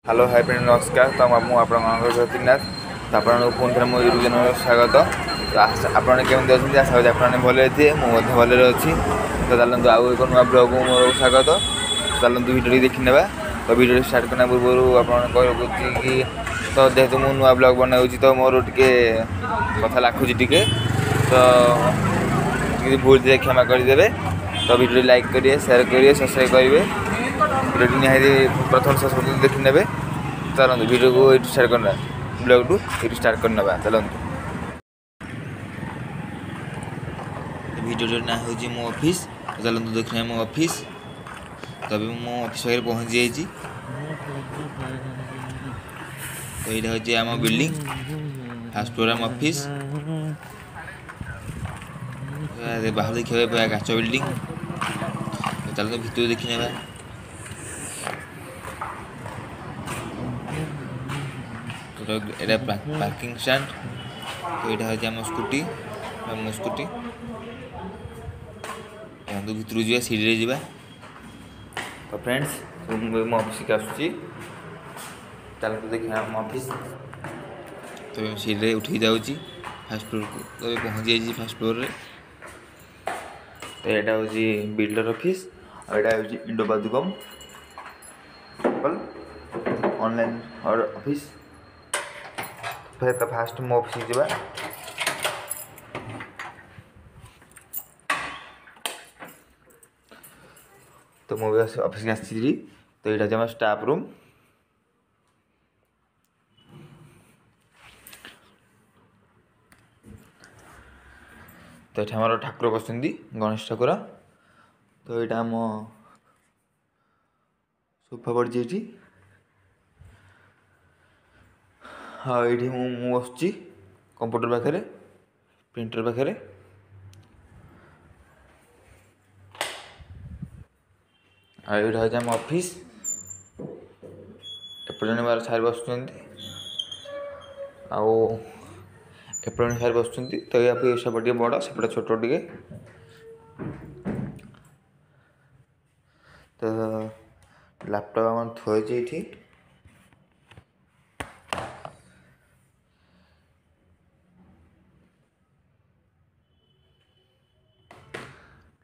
Hello hi friend नमस्कार। तो मुझे आपनाथ तो आपको पुणी थे मो यूट्यूब चैनल स्वागत। तो आपने केमी अच्छे आशा करें आपने भले थे मुझे भले अच्छी। तो चलते आउ एक नुआ ब्लॉग मोर स्वागत। चलते भिडियो देखने। तो भिडियो स्टार्ट करने पूर्व आपको कि तो जेहेतु मुझे नुआ ब्लॉग बनाऊँगी तो मोर टे कथा लाखुची टे तो भूल थे क्षमा करदे। तो भिडियो लाइक करेंगे शेयर करेंगे सब्सक्राइब करेंगे। भिडियो निहाती प्रथम शेष पर्यटन देखी ने। चलते भिडियो को ये स्टार्ट करना ब्लॉग टू ये स्टार्ट करना। चलते भिडियो ना हूँ मो ऑफिस। चलते देखना मो ऑफिस। तभी मो ऑफिस वगैरह पहुँच जाइए। तो यहाँ हूँ आम बिल्डिंग फर्स्ट फ्लोर आम ऑफिस। बाहर देखिए काच बिल्डिंग। तो चलते भितर देखी ने। एटा पार्किंग स्टैंड। तो यहाँ हूँ आम स्कूटी मो स्कूटी। भितर जा सीढ़ी जा। तो फ्रेंड्स मो ऑफिस के आसूँ। चलते देखिए मो ऑफिस। तो सीढ़ी उठी जाऊँगी फास्ट फ्लोर को। तो पहुँच जाइए फास्ट फ्लोर रे। तो यहाँ हूँ बिल्डर ऑफिस और यहाँ हूँ इंडो बादुकम ऑनलाइन और ऑफिस। फिर तो फास्ट मो ऑफिस जा। तो मुझे ऑफिस आसी। तो यहाँ हूँ स्टाफ रूम। तो ये आम ठाकुर बस गणेश ठाकुर। तो यहाँ आम सोफा पड़ी ये। हाँ ये बस कंप्यूटर पाखे प्रिंटर पाखे। यहाँ हूँ आम ऑफिस। एपटे बार सार बस एपटे सार बस। तो ये सेपटे बड़ सेपटे छोट टे। तो लैपटॉप आम थोड़ी ये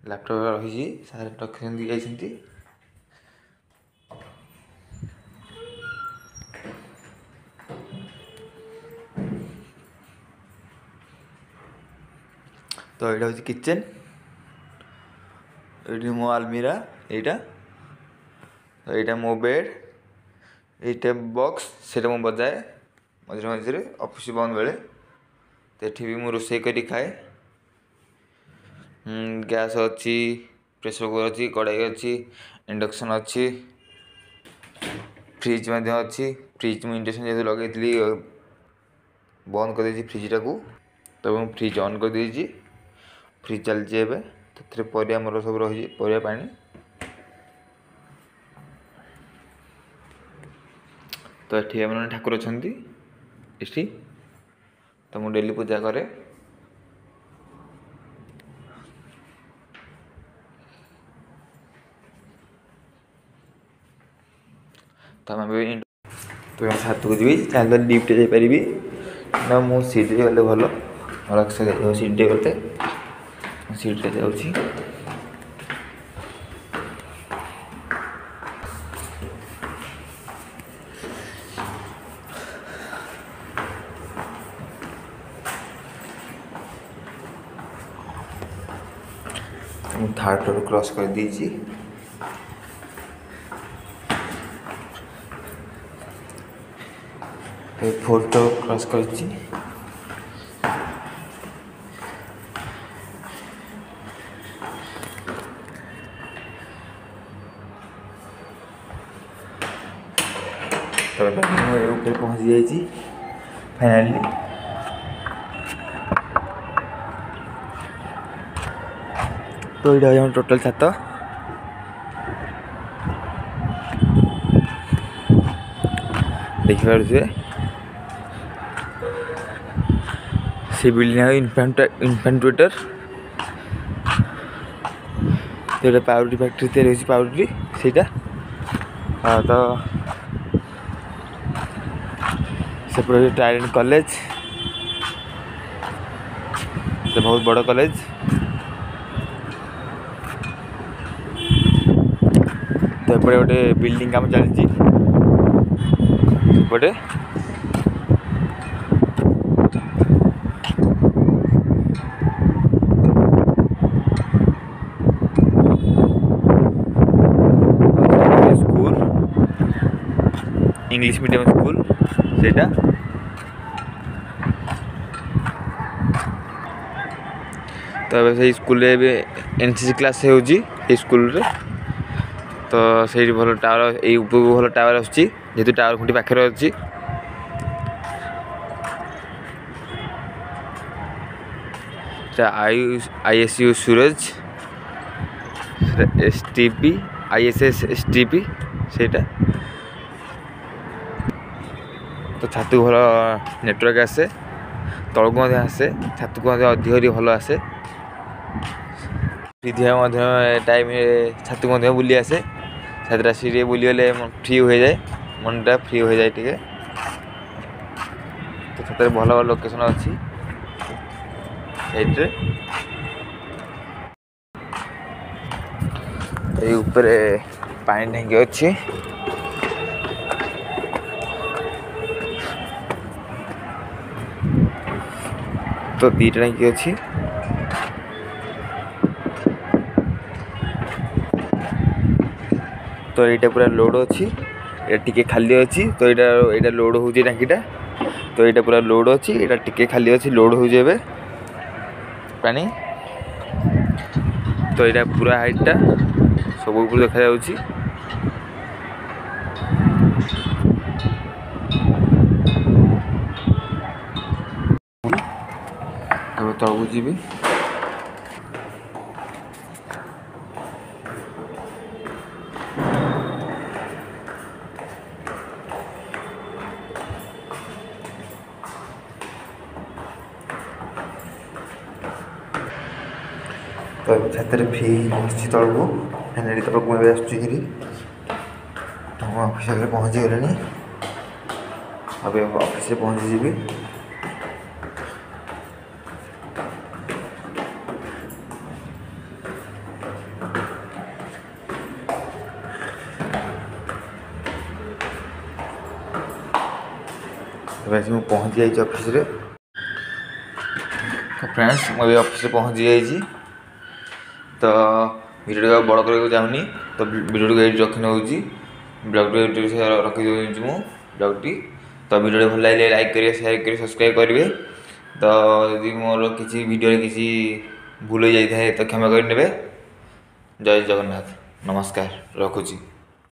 लैपटॉप रही सारे रखी जाती। तो यहाँ हूँ किचन। ये मो आलमीरा यहाँ। तो यहाँ मो बेड ये बॉक्स से बजाए मझे मझे ऑफिस बंद बेले। तो ये भी मुझे रोसे कर खाए। गैस अच्छी प्रेसर कुकर अच्छी कड़ाई अच्छी इंडक्शन अच्छी फ्रिज अच्छी। फ्रिज मुझे इंडक्शन जैसे लगे बंद कर दी फ्रिज टाक। तो मुझे फ्रिज ऑन कर दी। फ्रिज चलती है। तो परिया मोर सब रही परिया पानी। तो ये मैंने ठाकुर अच्छा ये। तो मुझे डेली पूजा करे। तो मैं तो छात को जी चाहे लिफ्ट जापरि ना मु सीढ़ी गले भल और सीढ़ी गले सीढ़ी जाऊँगी। थर्ड फ्लोर क्रॉस कर दीजिए। फोर्थ फ्लोर क्रॉस कर ऊपर पहुँच जाइए फाइनाली। तो यहाँ टोटल छात देखिए से बिल्डिंग इन्फेंट्रेटर। तो पाउडर फैक्ट्री तैयारी पाउडर से। हाँ तो से ट्राइडेंट कॉलेज से बहुत बड़ कॉलेज। तो एपटे गोटे बिल्डिंग काम चलती सेपटे स्कूल इंग्लिश मीडियम स्कूल सेटा तो से स्कूल एनसीसी क्लास होजी स्कूल रे। तो से भल टावर यू भल टावर आसतु टावर खुंटी पाखे अच्छी ISU सूरज STP ISS STP सेटा। तो छात को भल नेटवर्क आसे तलक आसे छात को अधिक भल आसे टाइम छात को बुली आसे छात्र सीढ़ी बुलीगले फ्री हो जाए मनटा फ्री हो जाए टे। तो छात्र भल भल लोकेशन अच्छी ये ऊपर पानी टंकी अच्छी तो 2 टंकी अच्छी। तो ये पूरा लोड अच्छी टिके खाली अच्छी। तो यहाँ लोड हो टांकीटा तो यहाँ पूरा लोड अच्छी यहाँ टिके खाली अच्छी लोड हो पानी। तो यहाँ पूरा हाइटा सब ऊपर देखा जाउची। तलू जी तो छात्र फ्री बस तलू फाइनाली तलक मुझे आसुरी तो ऑफिस पहुँची गले अब ऑफिस पहुँची जी। वैसे मुझे पहुँची जाइए ऑफिस रे। तो फ्रेंड्स मुझे ऑफिस पहुँची जाइए। तो वीडियो बड़ करने चाहूनी तो वीडियो को रखी नौजी ब्लॉग रखी दूँ मु ब्लॉग टी। तो वीडियो भल लगे लाइक करेंगे शेयर करेंगे सब्सक्राइब करेंगे। तो यदि मोर किसी वीडियो किसी भूल हो जाए तो क्षमा कर। जय जगन्नाथ नमस्कार रखुची।